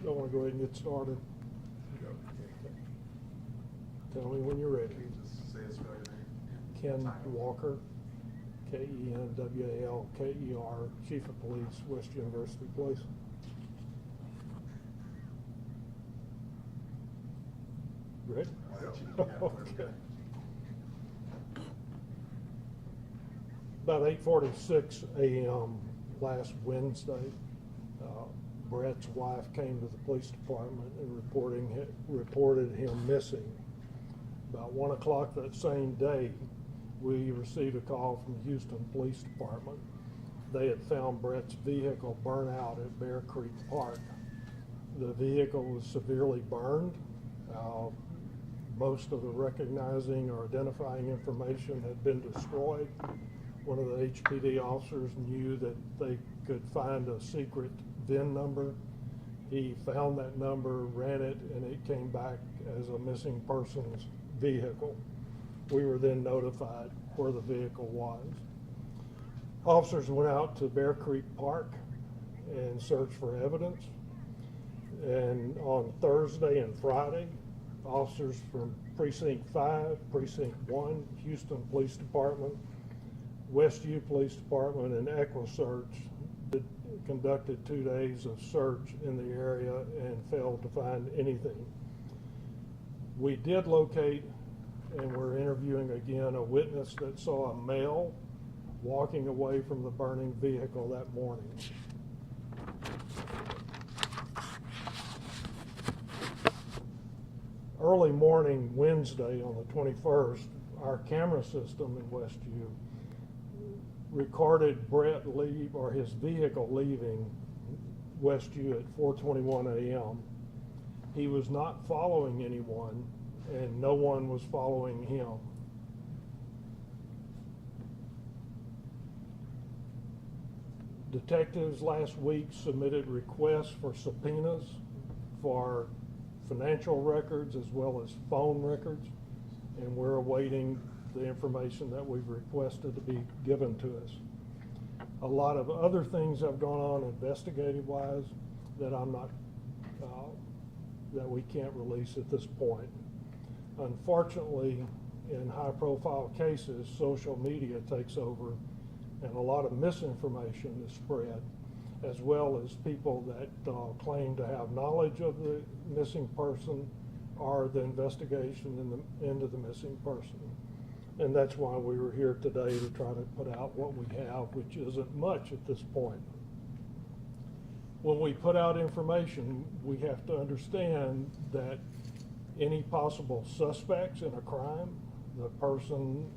Don't want to go ahead and get started. Tell me when you're ready. Can you just say it's spell your name? Ken Title. Walker, Kenwalker, Chief of Police, West University Police. Ready? Okay. About 8:46 a.m. last Wednesday, Brett's wife came to the police department and reported him missing. About 1 o'clock that same day, we received a call from the Houston Police Department. They had found Brett's vehicle burnt out at Bear Creek Park. The vehicle was severely burned. Most of the recognizing or identifying information had been destroyed. One of the HPD officers knew that they could find a secret VIN number. He found that number, ran it, and it came back as a missing person's vehicle. We were then notified where the vehicle was. Officers went out to Bear Creek Park and searched for evidence. And on Thursday and Friday, officers from Precinct 5, Precinct 1, Houston Police Department, Westview Police Department, and EquiSearch conducted 2 days of search in the area and failed to find anything. We did locate, and we're interviewing again, a witness that saw a male walking away from the burning vehicle that morning. Early morning Wednesday on the 21st, our camera system in Westview recorded Brett leave, or his vehicle leaving Westview at 4:21 a.m. He was not following anyone, and no one was following him. Detectives last week submitted requests for subpoenas for financial records as well as phone records, and we're awaiting the information that we've requested to be given to us. A lot of other things have gone on investigative-wise that that we can't release at this point. Unfortunately, in high-profile cases, social media takes over, and a lot of misinformation is spread, as well as people that claim to have knowledge of the missing person or the investigation into the missing person. And that's why we were here today, to try to put out what we have, which isn't much at this point. When we put out information, we have to understand that any possible suspects in a crime, the person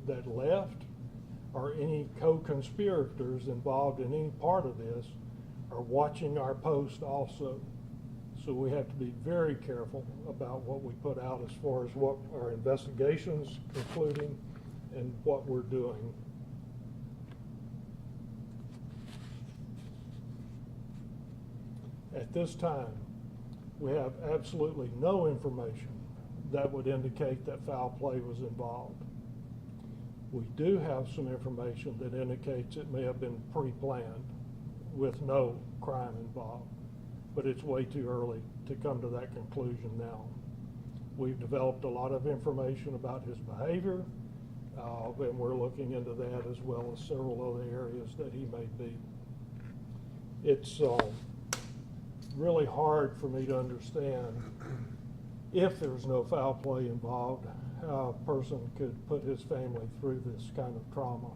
that left, or any co-conspirators involved in any part of this are watching our post also. So we have to be very careful about what we put out as far as what our investigations concluding and what we're doing. At this time, we have absolutely no information that would indicate that foul play was involved. We do have some information that indicates it may have been pre-planned with no crime involved, but it's way too early to come to that conclusion now. We've developed a lot of information about his behavior, and we're looking into that as well as several other areas that he may be. It's really hard for me to understand, if there's no foul play involved, how a person could put his family through this kind of trauma.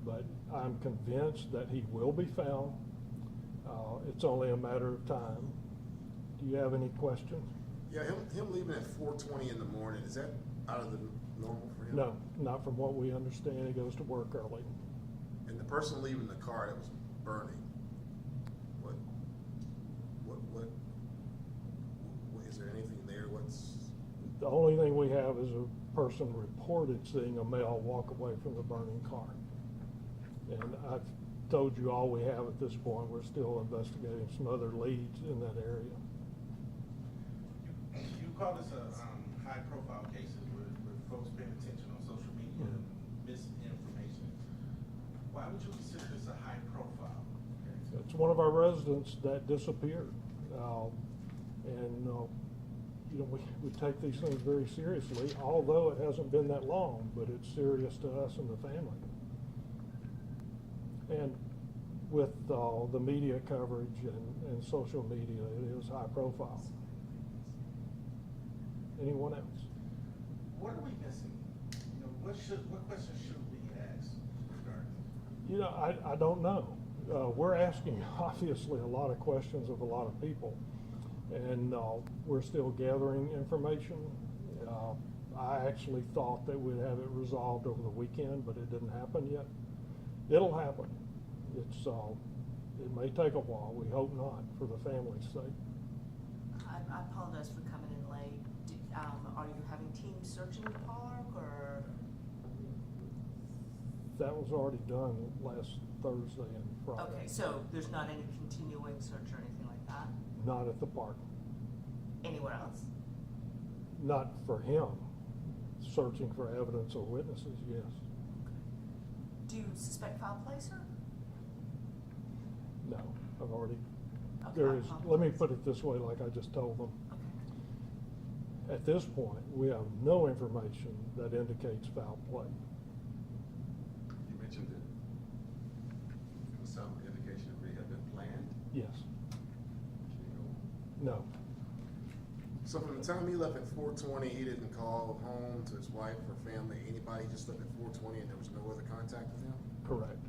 But I'm convinced that he will be found. It's only a matter of time. Do you have any questions? Yeah, him leaving at 4:20 in the morning, is that out of the normal for him? No, not from what we understand. He goes to work early. And the person leaving the car that was burning, what is there anything there? The only thing we have is a person reported seeing a male walk away from the burning car. And I've told you all we have at this point. We're still investigating some other leads in that area. You call this a high-profile cases with folks paying attention on social media and misinformation. Why would you consider this a high profile? It's one of our residents that disappeared. You know, we take these things very seriously, although it hasn't been that long, but it's serious to us and the family. And with the media coverage and social media, it is high profile. Anyone else? What are we missing? You know, what questions should we ask regarding? You know, I don't know. We're asking, obviously, a lot of questions of a lot of people, and we're still gathering information. I actually thought that we'd have it resolved over the weekend, but it didn't happen yet. It'll happen. It may take a while. We hope not, for the family's sake. I apologize for coming in late. Are you having teams searching the park, or? That was already done last Thursday and Friday. Okay, so there's not any continuing search or anything like that? Not at the park. Anywhere else? Not for him. Searching for evidence or witnesses, yes. Do you suspect foul play, sir? No, I've already, Okay, there I is, let me apologize. put it this way, like I just told them. Okay. At this point, we have no information that indicates foul play. You mentioned that there was some indication it may have been planned. Yes. Can you go? No. So from the time he left at 4:20, he didn't call home to his wife or family, anybody, he just left at 4:20 and there was no other contact with him? Correct.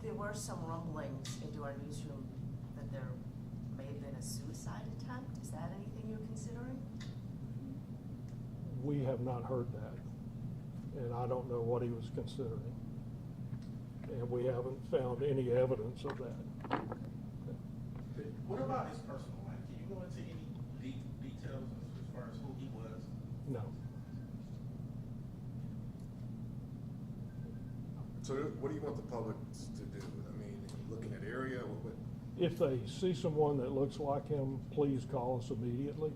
There were some rumblings into our newsroom that there may have been a suicide attempt. Is that anything you're considering? We have not heard that, and I don't know what he was considering. And we haven't found any evidence of that. What about his personal life? Can you go into any details as far as who he was? No. So what do you want the public to do? I mean, looking at area, what? If they see someone that looks like him, please call us immediately.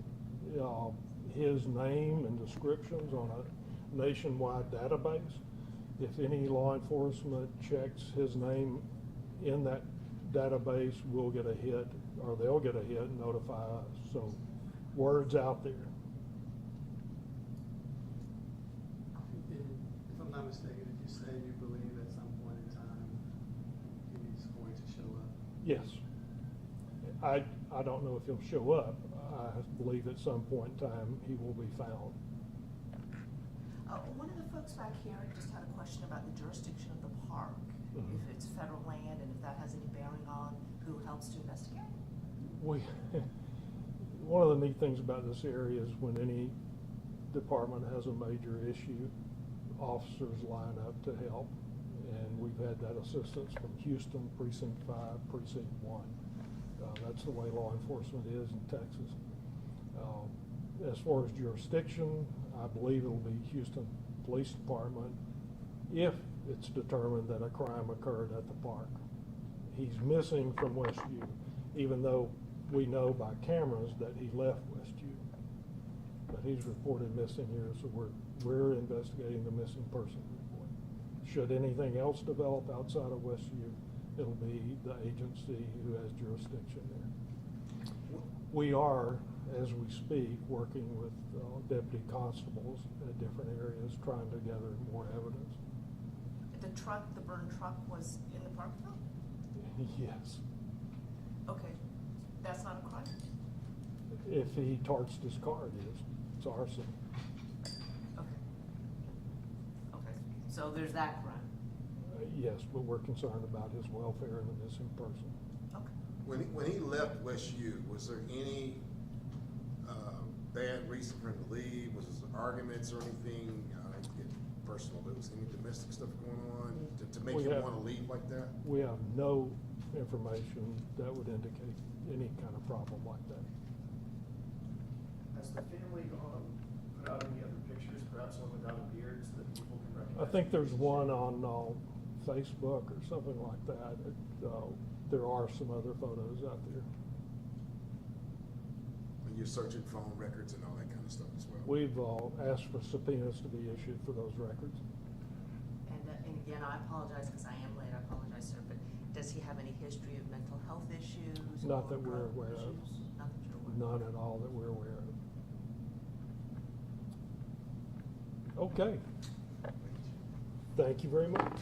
His name and descriptions on a nationwide database. If any law enforcement checks his name in that database, we'll get a hit, or they'll get a hit and notify us. So, word's out there. If I'm not mistaken, did you say you believe at some point in time he's going to show up? Yes. I don't know if he'll show up. I believe at some point in time he will be found. One of the folks back here just had a question about the jurisdiction of the park. Mhm. If it's federal land and if that has any bearing on who helps to investigate? One of the neat things about this area is when any department has a major issue, officers line up to help. And we've had that assistance from Houston, Precinct 5, Precinct 1. That's the way law enforcement is in Texas. As far as jurisdiction, I believe it'll be Houston Police Department if it's determined that a crime occurred at the park. He's missing from Westview, even though we know by cameras that he left Westview. But he's reported missing here, so we're investigating the missing person report. Should anything else develop outside of Westview, it'll be the agency who has jurisdiction there. We are, as we speak, working with deputy constables at different areas, trying to gather more evidence. The burned truck was in the parking lot? Yes. Okay, that's not a crime? If he torched his car, it is. It's arson. Okay. Okay, so there's that crime? Yes, but we're concerned about his welfare and the missing person. Okay. When he left Westview, was there any bad reason for him to leave? Was there arguments or anything? I don't get personal, but was any domestic stuff going on to make him want to leave like that? We have no information that would indicate any kind of problem like that. Has the family put out any other pictures, perhaps one without a beard, so that people can recognize? I think there's one on Facebook or something like that. There are some other photos out there. And you're searching phone records and all that kind of stuff as well? We've asked for subpoenas to be issued for those records. And again, I apologize because I am late, I apologize, sir, but does he have any history of mental health issues? Not or that we're drug aware of. issues? Not that you're aware of. None at all that we're aware of. Okay. Thank you very much.